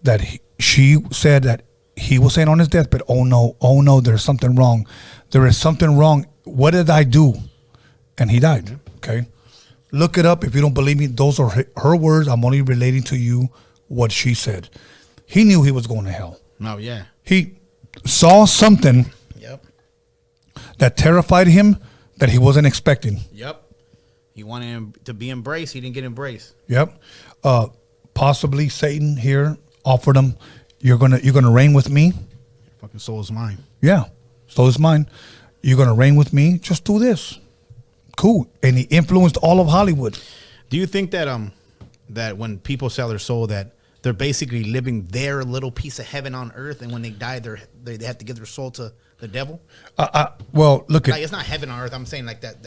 A: That she said that he was saying on his deathbed, "Oh no, there's something wrong. There is something wrong. What did I do?" And he died. Okay, look it up if you don't believe me. Those are her words. I'm only relating to you what she said. He knew he was going to hell.
B: Oh, yeah.
A: He saw something
B: Yep.
A: that terrified him that he wasn't expecting.
B: Yep. He wanted him to be embraced. He didn't get embraced.
A: Yep. Possibly Satan here offered him, you're gonna reign with me.
B: Fucking soul is mine.
A: Yeah. So is mine. You're gonna reign with me. Just do this. Cool. And he influenced all of Hollywood.
B: Do you think that that when people sell their soul, that they're basically living their little piece of heaven on earth, and when they die, they have to give their soul to the devil?
A: Well, look at
B: Like, it's not heaven on earth. I'm saying like that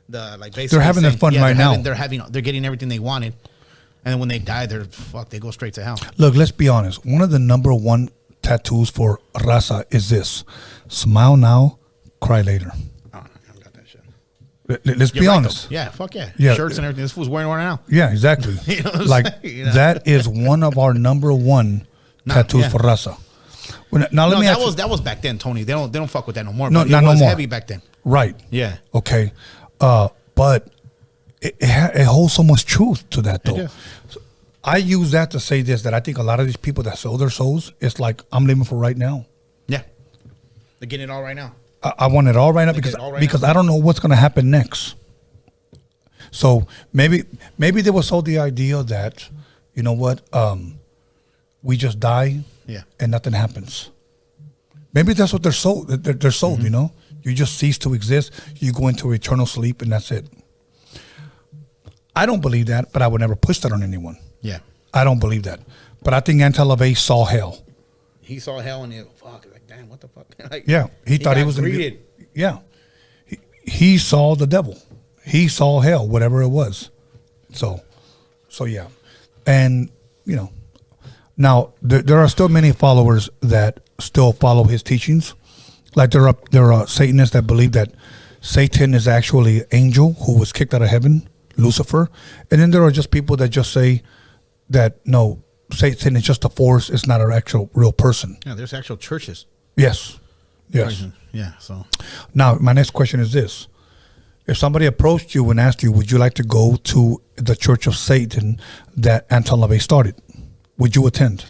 B: like basically
A: they're having their fun right now.
B: They're getting everything they wanted, and then when they die, they go straight to hell.
A: Look, let's be honest. One of the number one tattoos for raza is this: smile now, cry later.
B: Oh, no, I haven't got that shit.
A: Let's be honest.
B: Though. Yeah, fuck yeah.
A: Yeah.
B: Shirts and everything. This was wearing one now.
A: Yeah, exactly.
B: You know what I'm
A: like
B: saying? You know?
A: that is one of our number one tattoos
B: yeah.
A: for raza. Now let me ask you,
B: that was back then, Tony. They don't fuck with that no more.
A: No,
B: but
A: not
B: it
A: no
B: was
A: more.
B: heavy back then.
A: Right.
B: Yeah.
A: Okay. But it holds so much truth to that, though.
B: does.
A: So I use that to say this: that I think a lot of these people that sell their souls, it's like I'm living for right now.
B: Yeah. They're getting it all right now.
A: I want it all right now
B: They get
A: because
B: it all right now.
A: I don't know what's going to happen next. So maybe they were sold the idea that, you know what, we just die,
B: Yeah.
A: and nothing happens. Maybe that's what they're sold. They're sold. You know, you just cease to exist. You go into eternal sleep, and that's it. I don't believe that, but I would never push that on anyone.
B: Yeah.
A: I don't believe that, but I think Talez saw hell.
B: He saw hell and he fuck like, damn, what the fuck? Like,
A: Yeah, he thought he was going to
B: greeted.
A: be. Yeah, he saw the devil. He saw hell, whatever it was. So yeah, and you know, now there are still many followers that still follow his teachings. Like there are Satanists that believe that Satan is actually an angel who was kicked out of heaven, Lucifer, and then there are just people that just say that no, Satan is just a force; it's not an actual real person.
B: Yeah, there's actual churches.
A: Yes.
B: Yeah. So
A: Now, my next question is this. If somebody approached you and asked you, would you like to go to the Church of Satan that Talez started, would you attend?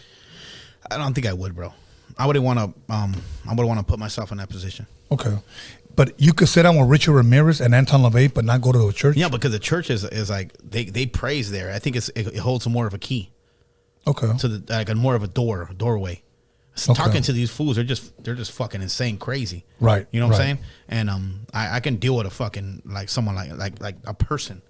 B: I don't think I would, bro. I wouldn't want to. I wouldn't want to put myself in that position.
A: Okay. But you could sit down with Richard Ramirez and Talez, but not go to a church?
B: Yeah, because the church is like they praise there. I think it holds more of a key
A: Okay.
B: to the like more of a doorway. So
A: Okay.
B: talking to these fools, they're just fucking insane, crazy.
A: Right,
B: You know what
A: right.
B: I'm saying? And I can deal with a fucking like someone like a person,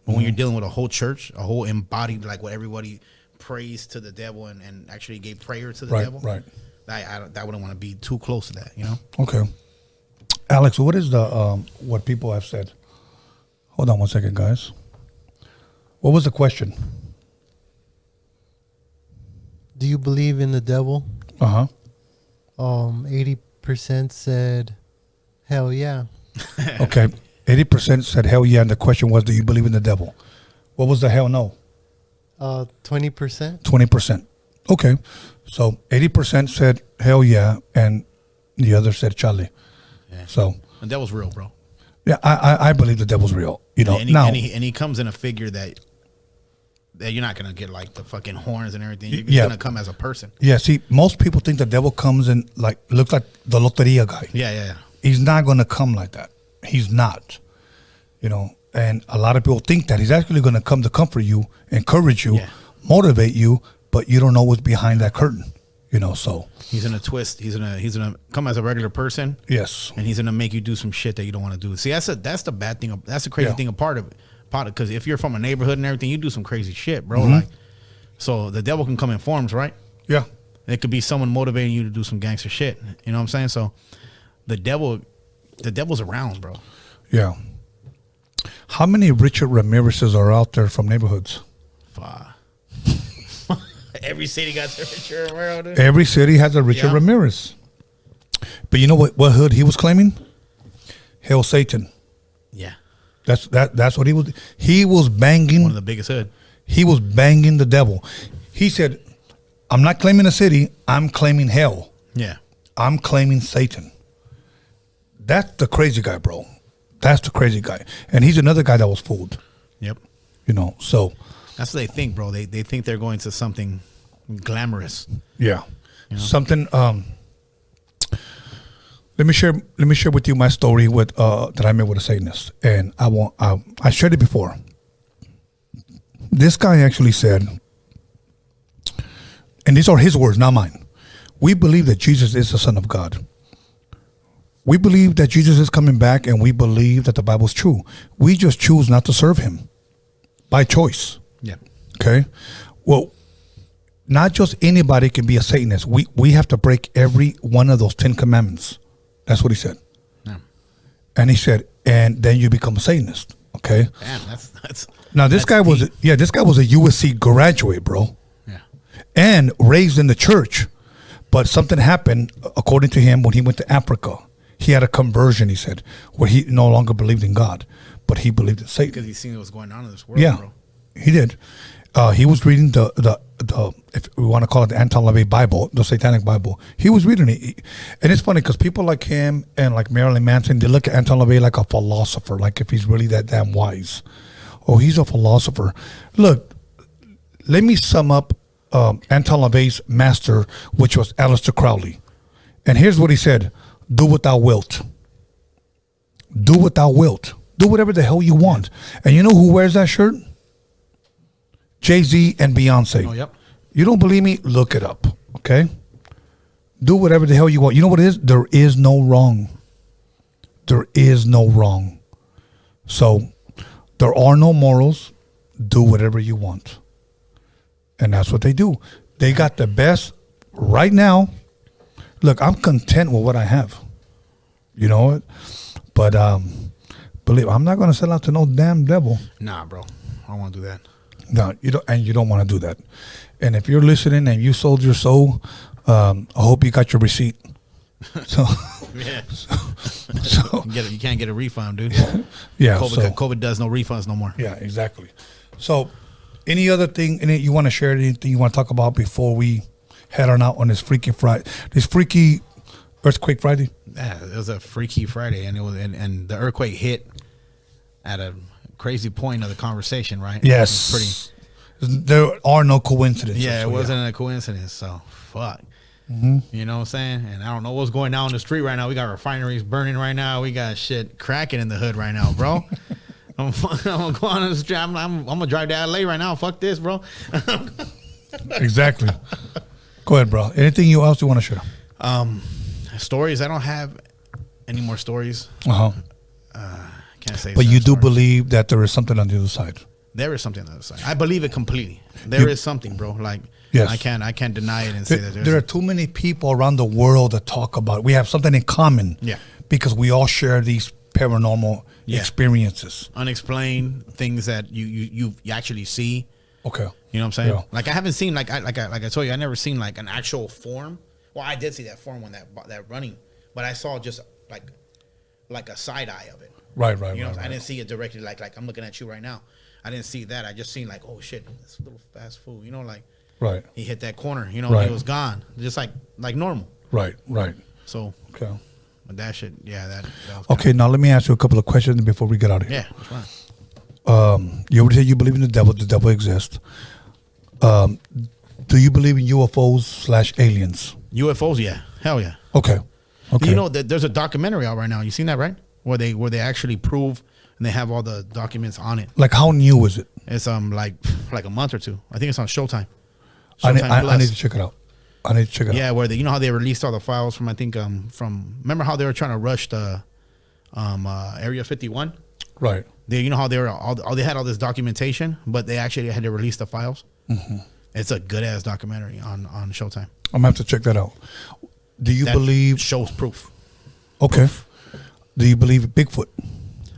B: but when you're dealing with a whole church, a whole embodied like what everybody prays to the devil and actually gave prayer to the
A: Right,
B: devil.
A: right.
B: I wouldn't want to be too close to that. You know?
A: Okay. Alex, what is the what people have said? Hold on one second, guys. What was the question?
C: Do you believe in the devil?
A: Uh-huh.
C: 80% said, hell yeah.
A: Okay. 80% said hell yeah, and the question was, do you believe in the devil? What was the hell no?
C: 20%.
A: 20%. Okay. So 80% said hell yeah, and the other said Charlie.
B: Yeah.
A: So
B: The devil's real, bro.
A: yeah, I believe the devil's real. You know,
B: And
A: now
B: he comes in a figure that you're not gonna get like the fucking horns and everything. You're
A: Yeah.
B: gonna come as a person.
A: yeah. See, most people think the devil comes in like looks like the loteria guy.
B: Yeah.
A: He's not going to come like that. He's not. You know, and a lot of people think that he's actually going to come to comfort you, encourage you,
B: Yeah.
A: motivate you, but you don't know what's behind that curtain. You know, so
B: He's gonna twist. He's gonna come as a regular person,
A: yes,
B: and he's gonna make you do some shit that you don't want to do. See, that's the bad thing. That's the crazy
A: Yeah.
B: thing. Part of it, because if you're from a neighborhood and everything, you do some crazy shit, bro.
A: Mm-hmm.
B: Like, so the devil can come in forms, right?
A: yeah,
B: It could be someone motivating you to do some gangster shit. You know what I'm saying? So the devil's around, bro.
A: yeah. How many Richard Ramirez's are out there from neighborhoods?
B: Fuck. Every city got their Richard Romero, dude.
A: Every city has a Richard
B: Yeah.
A: Ramirez. But you know what hood he was claiming? Hell Satan.
B: Yeah,
A: That's what he was. He was banging.
B: one of the biggest hood.
A: He was banging the devil. He said, I'm not claiming a city, I'm claiming hell.
B: Yeah,
A: I'm claiming Satan. That's the crazy guy, bro. That's the crazy guy. And he's another guy that was fooled.
B: yep.
A: You know, so
B: That's what they think, bro. They think they're going to something glamorous.
A: Yeah.
B: You know?
A: Something. Let me share with you my story with that I met with a Satanist, and I shared it before. This guy actually said, and these are his words, not mine. We believe that Jesus is the Son of God. We believe that Jesus is coming back, and we believe that the Bible's true. We just choose not to serve him by choice.
B: Yeah.
A: Okay. Well, not just anybody can be a Satanist. We have to break every one of those 10 commandments. That's what he said. Yeah. And he said, and then you become a Satanist. Okay.
B: Damn, that's
A: now this guy was a USC graduate, bro.
B: Yeah.
A: And raised in the church. But something happened, according to him, when he went to Africa. He had a conversion, he said, where he no longer believed in God, but he believed in Satan.
B: Because he seen what was going on in this world,
A: yeah,
B: bro.
A: He did. He was reading the if we want to call it the Anti-LaVey Bible, the Satanic Bible. He was reading it. And it's funny because people like him and like Marilyn Manson, they look at Anti-LaVey like a philosopher, like if he's really that damn wise. Oh, he's a philosopher. Look, let me sum up Anti-LaVey's master, which was Aleister Crowley. And here's what he said. Do what thou wilt. Do what thou wilt. Do whatever the hell you want. And you know who wears that shirt? Jay-Z and Beyonce.
B: Oh, yep.
A: You don't believe me? Look it up. Okay? Do whatever the hell you want. You know what it is? There is no wrong. There is no wrong. So, there are no morals. Do whatever you want. And that's what they do. They got the best right now. Look, I'm content with what I have. You know what? But believe I'm not going to sell out to no damn devil.
B: Nah, bro. I don't want to do that.
A: No, you don't, and you don't want to do that. And if you're listening and you sold your soul, I hope you got your receipt. So,
B: yeah.
A: So
B: you can't get a refund, dude.
A: Yeah.
B: COVID does no refunds no more.
A: Yeah, exactly. So, any other thing you want to share? Anything you want to talk about before we head on out on this freaky Friday? This freaky Earthquake Friday?
B: Yeah, it was a freaky Friday, and it was and the earthquake hit at a crazy point of the conversation, right?
A: Yes. There are no coincidences.
B: Yeah, it wasn't a coincidence. So fuck. Mm-hmm. You know what I'm saying? And I don't know what's going down the street right now. We got refineries burning right now. We got shit cracking in the hood right now, bro. I'm gonna go on the street. I'm gonna drive to LA right now. Fuck this, bro.
A: Exactly. Go ahead, bro. Anything else you want to share?
B: Stories. I don't have any more stories. Can't say.
A: But you do believe that there is something on the other side.
B: There is something on the other side. I believe it completely. There is something, bro. Like, yes. I can't deny it and say that
A: there are too many people around the world that talk about it. We have something in common.
B: Yeah.
A: Because we all share these paranormal experiences.
B: Unexplained things that you actually see.
A: Okay.
B: You know what I'm saying?
A: Yeah.
B: Like I haven't seen like I told you, I never seen like an actual form. Well, I did see that form when that running, but I saw just like a side eye of it.
A: Right.
B: You know,
A: right.
B: I didn't see it directly like I'm looking at you right now. I didn't see that. I just seen like, oh shit, this little fast food. You know, like he hit that corner. You know, he was gone, just like normal. Right.
A: So okay,
B: but that shit, that was
A: okay. Now let me ask you a couple of questions before we get out of here.
B: Yeah, that's fine.
A: You already said you believe in the devil. The devil exists. Do you believe in UFOs/aliens?
B: UFOs, yeah, hell yeah.
A: Okay.
B: You know, there's a documentary out right now. You seen that, right? Where they actually prove and they have all the documents on it.
A: Like how new is it?
B: It's like a month or two. I think it's on Showtime.
A: I need to check it out.
B: Yeah, where you know how they released all the files from remember how they were trying to rush the Area 51?
A: Right.
B: You know how they had all this documentation, but they actually had to release the files. Mm-hmm. It's a good ass documentary on Showtime.
A: I'm gonna have to check that out. Do you believe
B: shows proof?
A: Okay. Proof. Do you believe in Bigfoot?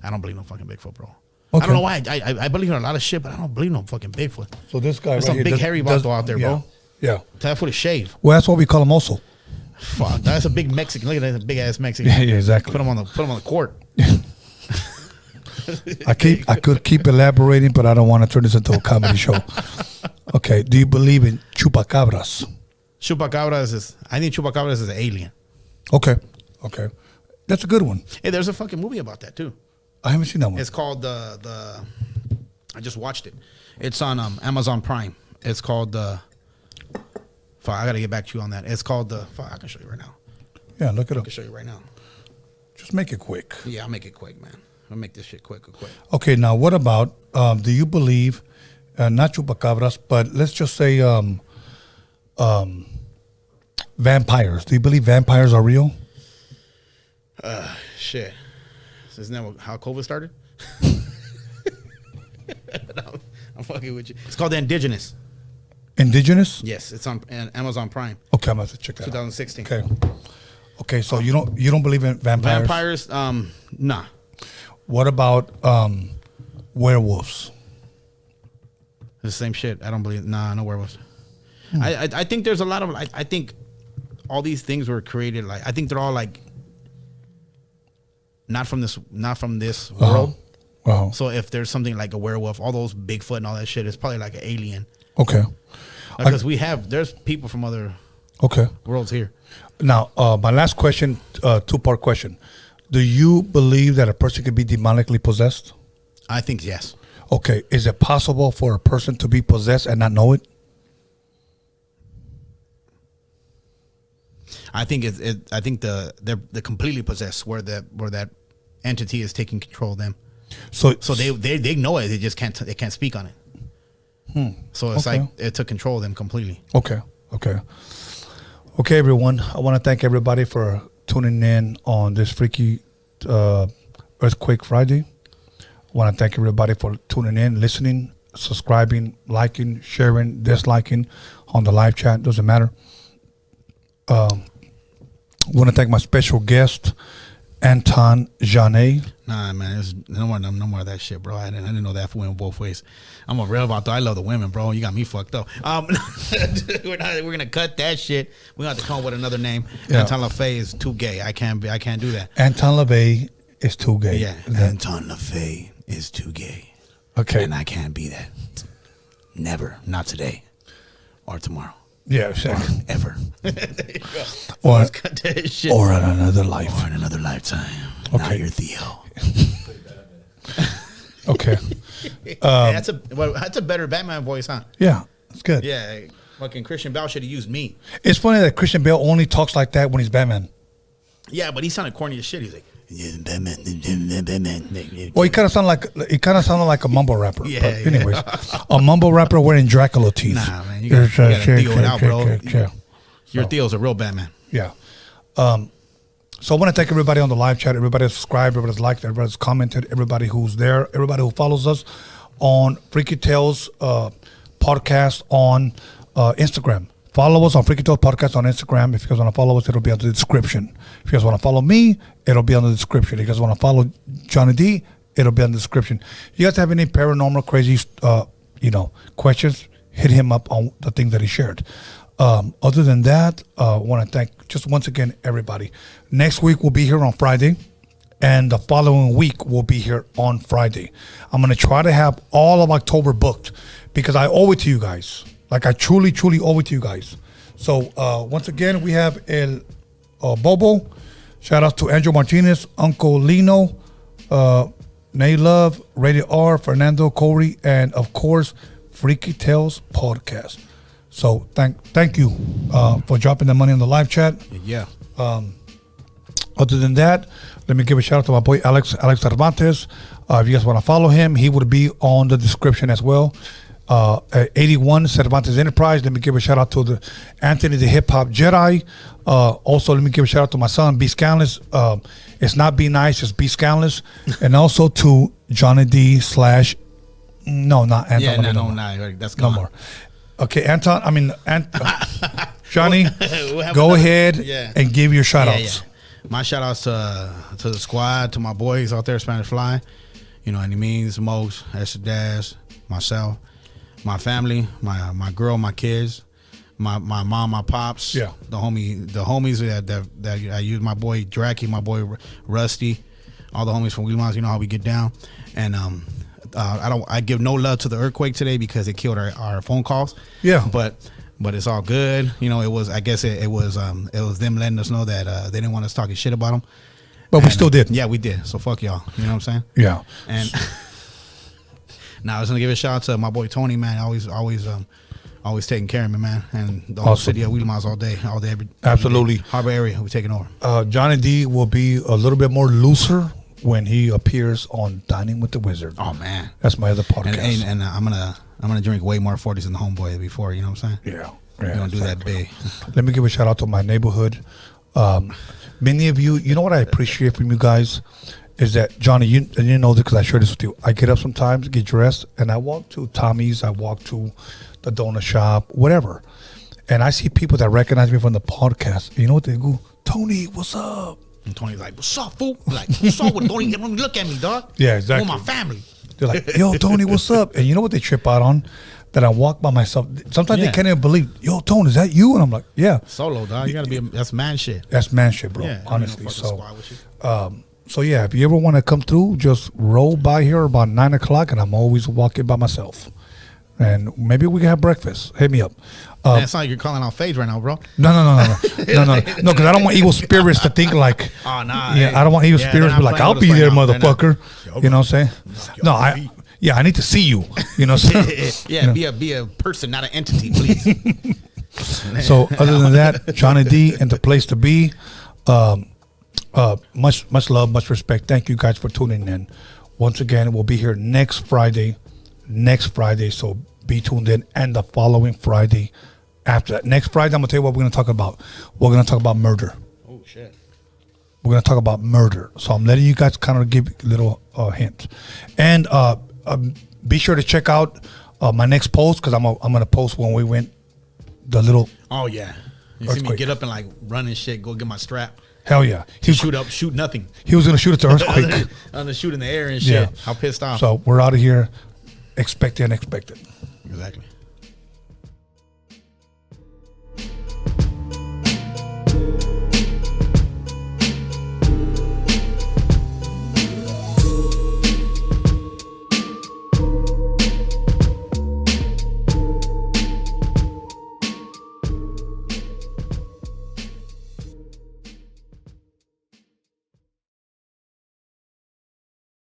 B: I don't believe no fucking Bigfoot, bro.
A: Okay.
B: I don't know why. I believe in a lot of shit, but I don't believe no fucking Bigfoot.
A: So this guy,
B: there's some big hairy vato out there, bro.
A: Yeah.
B: That foot is shaved.
A: Well, that's what we call him also.
B: Fuck, that's a big Mexican. Look at that, that's a big ass Mexican.
A: Yeah, exactly.
B: Put him on the court.
A: I could keep elaborating, but I don't want to turn this into a comedy show. Okay. Do you believe in chupacabras?
B: I think chupacabras is an alien.
A: Okay. That's a good one.
B: Hey, there's a fucking movie about that too.
A: I haven't seen that one.
B: It's called I just watched it. It's on Amazon Prime. It's called Fuck, I gotta get back to you on that. It's called the. Fuck, I can show you right now.
A: Yeah, look it
B: I
A: up.
B: can show you right now.
A: Just make it quick.
B: Yeah, I'll make it quick, man. I'll make this shit quick.
A: Okay, now what about, do you believe, not chupacabras, but let's just say vampires. Do you believe vampires are real?
B: Shit. Isn't that how COVID started? I'm fucking with you. It's called The Indigenous.
A: Indigenous?
B: Yes, it's on Amazon Prime.
A: Okay, I'm going to check that
B: 2016.
A: out. Okay, so you don't believe in vampires?
B: Vampires, nah.
A: What about werewolves?
B: The same shit. I don't believe. Nah, no werewolves. I think there's a lot of. I think all these things were created. Like I think they're all like not from this world.
A: Wow.
B: So if there's something like a werewolf, all those Bigfoot and all that shit, it's probably like an alien.
A: Okay.
B: Because there's people from other worlds here.
A: Now, my last question, two-part question. Do you believe that a person could be demonically possessed?
B: I think yes.
A: Okay. Is it possible for a person to be possessed and not know it?
B: I think I think they're completely possessed where that entity is taking control of them. So they know it. They just can't speak on it. So it's like it took control of them completely.
A: Okay, everyone. I want to thank everybody for tuning in on this freaky Earthquake Friday. I want to thank everybody for tuning in, listening, subscribing, liking, sharing, disliking on the live chat. Doesn't matter. I want to thank my special guest, Anton Janet.
B: Nah, man, there's no more of that shit, bro. I didn't know that went both ways. I'm a real about though. I love the women, bro. You got me fucked up. We're gonna cut that shit. We gonna have to come up with another name. Yeah. Anton LaFay is too gay. I can't do that.
A: Anton LaFay is too gay.
B: Yeah, Anton LaFay is too gay.
A: Okay,
B: and I can't be that. Never, not today, or tomorrow.
A: Yeah, exactly.
B: Ever.
A: Or in another life.
B: Or in another lifetime.
A: Okay.
B: Now you're Theo.
A: Okay.
B: That's a better Batman voice, huh?
A: Yeah, it's good.
B: Yeah, fucking Christian Bale should have used me.
A: It's funny that Christian Bale only talks like that when he's Batman.
B: Yeah, but he sounded corny as shit. He's like, Batman.
A: Well, he kind of sounded like a mumble rapper.
B: Yeah.
A: But anyways, a mumble rapper wearing Dracula teeth.
B: Nah, man, you gotta Theo it out, bro. Your Theo's a real Batman.
A: Yeah. So I want to thank everybody on the live chat, everybody that's subscribed, everybody that's liked, everybody that's commented, everybody who's there, everybody who follows us on Freaky Tales podcast on Instagram. Follow us on Freaky Tales podcast on Instagram. If you guys want to follow us, it'll be on the description. If you guys want to follow me, it'll be on the description. If you guys want to follow Johnny D, it'll be on the description. If you guys have any paranormal crazy questions, hit him up on the things that he shared. Other than that, I want to thank just once again everybody. Next week we'll be here on Friday, and the following week we'll be here on Friday. I'm going to try to have all of October booked because I owe it to you guys. Like I truly owe it to you guys. So once again, we have El Bobo. Shout out to Andrew Martinez, Uncle Lino, Nay Love, Rated R, Fernando Corey, and of course, Freaky Tales Podcast. So thank you for dropping the money on the live chat.
B: Yeah.
A: Other than that, let me give a shout out to my boy Alex Cervantes. If you guys want to follow him, he would be on the description as well. 81 Cervantes Enterprise. Let me give a shout out to the Anthony the Hip Hop Jedi. Also, let me give a shout out to my son B Scanless. It's not Be Nice, it's Be Scanless. And also to Johnny D / no, not Anton.
B: Yeah, no, that's gone.
A: No more. Okay, Johnny, go ahead and give your shout outs.
B: Yeah. My shout outs to the squad, to my boys out there, Spanish Fly. You know what I mean? Mose, Esther Daz, myself, my family, my girl, my kids, my mom, my pops.
A: Yeah.
B: The homies that I use, my boy Dracky, my boy Rusty, all the homies from Wheelmans. You know how we get down. And I give no love to the earthquake today because it killed our phone calls.
A: Yeah.
B: But it's all good. You know, it was them letting us know that they didn't want us talking shit about them.
A: But we still did.
B: Yeah, we did. So fuck y'all. You know what I'm saying?
A: Yeah.
B: And now I was gonna give a shout out to my boy Tony, man. Always always taking care of me, man. And the whole city of Wheelmiles all day, every
A: Absolutely.
B: day. Harbor area, we're taking over.
A: Johnny D will be a little bit more looser when he appears on Dining with the Wizard.
B: Oh man,
A: that's my other podcast.
B: And I'm gonna drink way more 40s than the homeboy before. You know what I'm saying?
A: Yeah.
B: We're gonna do that big.
A: Let me give a shout out to my neighborhood. Many of you, you know what I appreciate from you guys is that, Johnny, you know this because I share this with you. I get up sometimes, get dressed, and I walk to Tommy's, I walk to the donut shop, whatever. And I see people that recognize me from the podcast. You know what they go? Tony, what's up?
B: And Tony's like, what's up, fool? Like, what's up with Tony? Look at me, dog.
A: Yeah, exactly.
B: With my family.
A: They're like, yo, Tony, what's up? And you know what they trip out on? That I walk by myself. Sometimes they can't even believe, yo, Tony, is that you? And I'm like, yeah.
B: Solo, dog. You got to be, that's man shit.
A: That's man shit, bro.
B: Yeah,
A: honestly. So yeah, if you ever want to come through, just roll by here about 9 o'clock, and I'm always walking by myself. And maybe we can have breakfast. Hit me up.
B: Man, it's not like you're calling out Phage right now, bro.
A: No, because I don't want evil spirits to think like,
B: oh, nah.
A: Yeah, I don't want evil spirits to be like, I'll be there, motherfucker. You know what I'm saying? No, I need to see you. You know what I'm saying?
B: Yeah, you know? Be a person, not an entity, please.
A: So other than that, Johnny D and the place to be. Much love, much respect. Thank you guys for tuning in. Once again, we'll be here next Friday. So be tuned in, and the following Friday after that. Next Friday, I'm gonna tell you what we're gonna talk about. We're gonna talk about murder.
B: Oh shit.
A: We're gonna talk about murder. So I'm letting you guys kind of give a little hint. And be sure to check out my next post, because I'm gonna post when we went the little.
B: Oh yeah. You see me get up and like run and shit, go get my strap.
A: Hell yeah.
B: He shoot nothing.
A: He was gonna shoot at the earthquake.
B: On the shoot in the air and shit.
A: Yeah.
B: How pissed off.
A: So we're out of here. Expect the unexpected.
B: Exactly.